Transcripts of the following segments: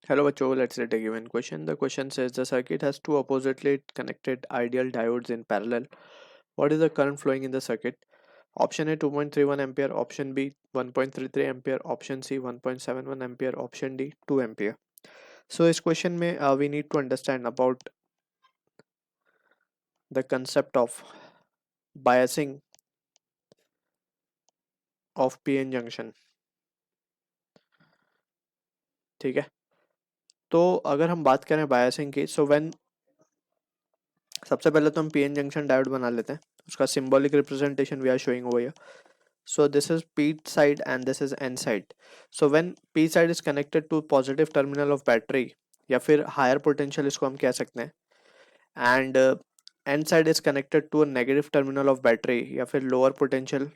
Hello बच्चों, let's read a given question. The question says the circuit has two oppositely connected ideal diodes in parallel. What is the current flowing in the circuit? Option A 2.31 ampere, option B 1.33 ampere, option C 1.71 ampere, option D 2 ampere. So इस question में we need to understand about the concept of biasing of PN junction. ठीक है, तो अगर हम बात करें biasing की, सो व्हेन सबसे पहले तो हम पीएन जंक्शन डायोड बना लेते हैं. उसका symbolic representation we are showing over here. So this is P side and this is N side. So when P side is connected to positive terminal of battery या फिर higher potential इसको हम कह सकते हैं, and N side is connected to a negative terminal of battery या फिर lower potential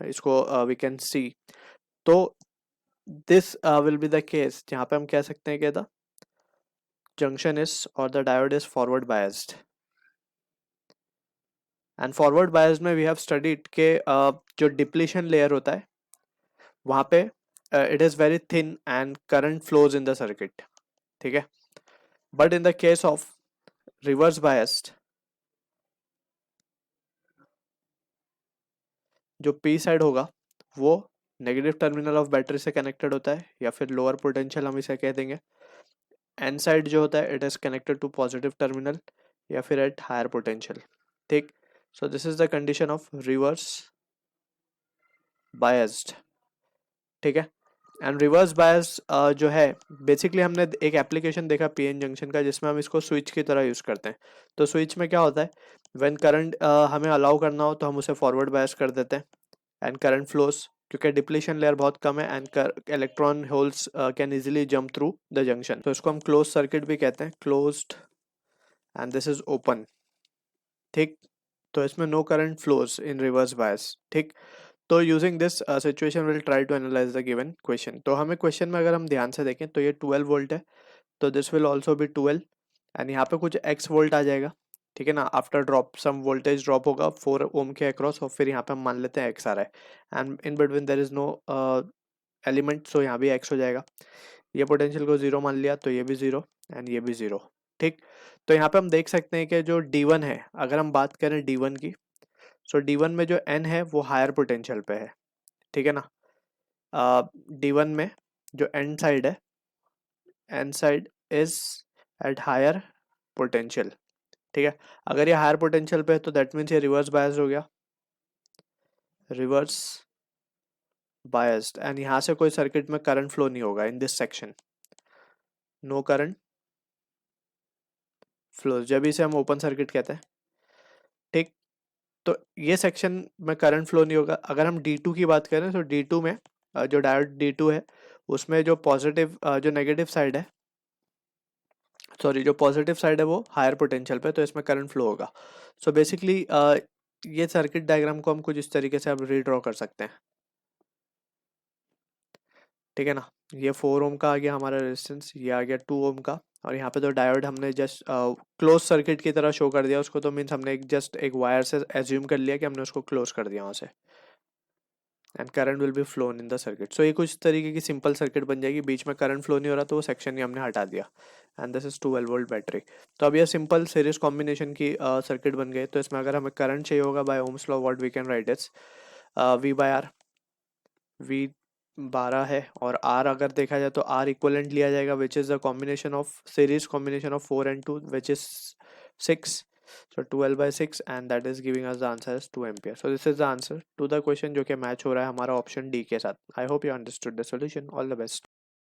इसको we can see. तो this will be the case जहाँ पे हम कह सकते हैं कि the junction is or the diode is forward biased. And forward bias में वी हैव स्टडीड के जो डिप्लीशन लेयर होता है वहाँ पे it is very thin and current flows in the circuit. ठीक है, but in the case of reverse biased जो पी साइड होगा वो नेगेटिव टर्मिनल ऑफ बैटरी से कनेक्टेड होता है या फिर लोअर पोटेंशियल हम इसे कह देंगे. एन साइड जो होता है it is connected to positive terminal या फिर एट हायर पोटेंशियल. ठीक, so this is the condition of reverse biased. ठीक है, एंड रिवर्स बायस जो है बेसिकली हमने एक एप्लीकेशन देखा पीएन जंक्शन का जिसमें हम इसको स्विच की तरह यूज़ करते हैं. तो स्विच में क्या होता है, व्हेन करंट हमें अलाउ करना हो तो हम उसे फॉरवर्ड बायस कर देते हैं एंड करंट फ्लोस क्योंकि डिप्लीशन लेयर बहुत कम है and electron holes can easily jump through the junction. तो इसको हम क्लोज सर्किट भी कहते हैं, closed and this is open. ठीक, तो इसमें no current flows in reverse bias. ठीक, तो using this situation will try to analyse the given question. तो हमें क्वेश्चन में अगर हम ध्यान से देखें तो ये 12 वोल्ट है, तो this will also be 12 and यहाँ पे कुछ एक्स वोल्ट आ जाएगा. ठीक है ना, after drop some voltage drop होगा 4 ओम के अक्रॉस और फिर यहाँ पे हम मान लेते हैं एक्स आ रहा है and in between there is no element, so यहाँ भी एक्स हो जाएगा. ये पोटेंशियल को जीरो मान लिया तो ये भी जीरो एंड ये भी जीरो. ठीक, तो यहाँ पे हम देख सकते हैं कि जो D1 है, अगर हम बात करें D1 की, सो D1 में जो N है वो हायर पोटेंशियल पे है. ठीक है ना, D1 में जो एन साइड है, N side is at higher potential. ठीक है, अगर ये हायर पोटेंशियल पे है तो दैट मीन्स ये रिवर्स बायस्ड हो गया, रिवर्स बायस्ड. एंड यहाँ से कोई सर्किट में करंट फ्लो नहीं होगा in this section, no current flow, जब इसे हम ओपन सर्किट कहते हैं. ठीक, तो ये सेक्शन में करंट फ्लो नहीं होगा. अगर हम D2 की बात करें तो D2 में जो डायोड D2 है उसमें जो पॉजिटिव जो नेगेटिव साइड है, सॉरी जो पॉजिटिव साइड है वो हायर पोटेंशियल पे, तो इसमें करंट फ्लो होगा. सो बेसिकली ये सर्किट डायग्राम को हम कुछ इस तरीके से अब रीड्रॉ कर सकते हैं. ठीक है ना, ये 4 ओम का आ गया हमारा रेजिस्टेंस, ये आ गया 2 ओम का, और यहाँ पे तो डायोड हमने जस्ट क्लोज सर्किट की तरह शो कर दिया उसको, तो मीन्स हमने जस्ट एक वायर से एज्यूम कर लिया कि हमने उसको क्लोज कर दिया वहाँ से and current will be flown in the circuit. So ये कुछ तरीके की सिंपल सर्किट बन जाएगी, बीच में करंट फ्लो नहीं हो रहा तो वो सेक्शन ही हमने हटा दिया and this is 12 volt battery. तो अब ये सिंपल सीरीज कॉम्बिनेशन की सर्किट बन गई. तो इसमें अगर हमें करंट चाहिए होगा by ohm's law, what we can write is V by R. V 12 है और R अगर देखा जाए तो R इक्वलेंट लिया जाएगा which is the combination of series combination of 4 and 2 which is 6. So 12 by 6 and that is giving us the answer as 2 ampere. So this is the answer to the question जो कि match हो रहा है हमारा option D के साथ. I hope you understood the solution. All the best.